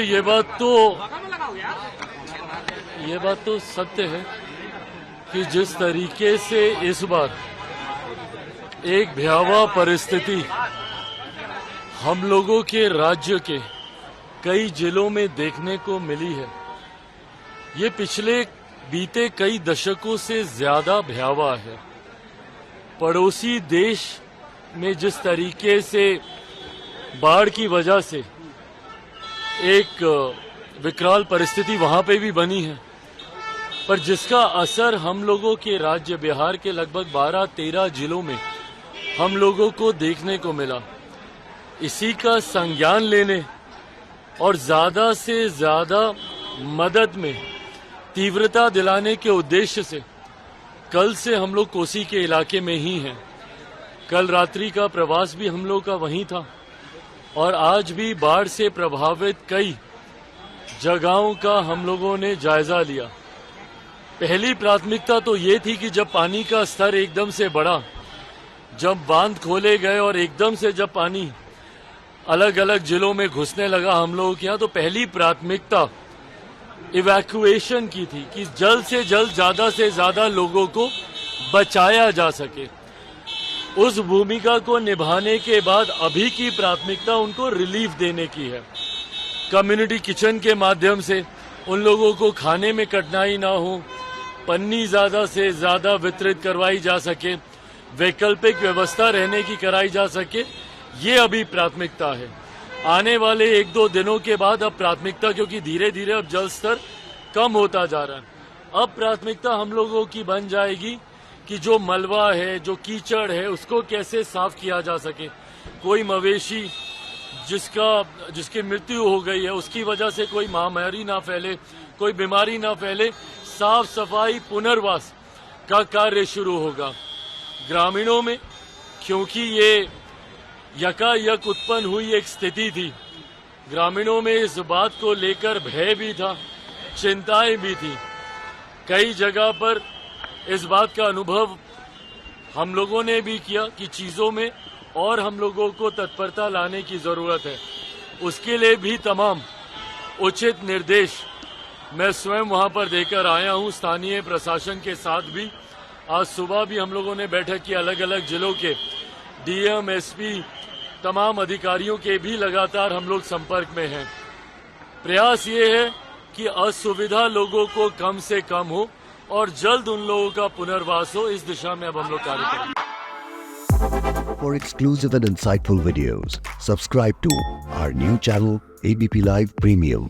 देखिए ये बात तो सत्य है कि जिस तरीके से इस बार एक भयावह परिस्थिति हम लोगों के राज्य के कई जिलों में देखने को मिली है, ये पिछले बीते कई दशकों से ज्यादा भयावह है। पड़ोसी देश में जिस तरीके से बाढ़ की वजह से एक विकराल परिस्थिति वहां पे भी बनी है, पर जिसका असर हम लोगों के राज्य बिहार के लगभग 12-13 जिलों में हम लोगों को देखने को मिला, इसी का संज्ञान लेने और ज्यादा से ज्यादा मदद में तीव्रता दिलाने के उद्देश्य से कल से हम लोग कोसी के इलाके में ही हैं। कल रात्रि का प्रवास भी हम लोग का वहीं था और आज भी बाढ़ से प्रभावित कई जगहों का हम लोगों ने जायजा लिया। पहली प्राथमिकता तो ये थी कि जब पानी का स्तर एकदम से बढ़ा, जब बांध खोले गए और एकदम से जब पानी अलग अलग जिलों में घुसने लगा हम लोगों के यहाँ, तो पहली प्राथमिकता इवैक्यूएशन की थी कि जल्द से जल्द ज्यादा से ज्यादा लोगों को बचाया जा सके। उस भूमिका को निभाने के बाद अभी की प्राथमिकता उनको रिलीफ देने की है। कम्युनिटी किचन के माध्यम से उन लोगों को खाने में कठिनाई ना हो, पन्नी ज्यादा से ज्यादा वितरित करवाई जा सके, वैकल्पिक व्यवस्था रहने की कराई जा सके, ये अभी प्राथमिकता है। आने वाले 1-2 दिनों के बाद अब प्राथमिकता, क्योंकि धीरे धीरे अब जल स्तर कम होता जा रहा है, अब प्राथमिकता हम लोगों की बन जाएगी कि जो मलबा है, जो कीचड़ है, उसको कैसे साफ किया जा सके। कोई मवेशी जिसकी मृत्यु हो गई है, उसकी वजह से कोई महामारी ना फैले, कोई बीमारी ना फैले, साफ सफाई पुनर्वास का कार्य शुरू होगा। ग्रामीणों में क्योंकि ये यकायक उत्पन्न हुई एक स्थिति थी, ग्रामीणों में इस बात को लेकर भय भी था, चिंताएं भी थी। कई जगह पर इस बात का अनुभव हम लोगों ने भी किया कि चीजों में और हम लोगों को तत्परता लाने की जरूरत है। उसके लिए भी तमाम उचित निर्देश मैं स्वयं वहां पर देकर आया हूं, स्थानीय प्रशासन के साथ भी। आज सुबह भी हम लोगों ने बैठक की, अलग अलग जिलों के डीएम, एसपी, तमाम अधिकारियों के भी लगातार हम लोग संपर्क में हैं। प्रयास ये है कि असुविधा लोगों को कम से कम हो और जल्द उन लोगों का पुनर्वास हो, इस दिशा में अब हम लोग कार्य करेंगे। For exclusive and insightful videos, subscribe to our new channel ABP Live Premium.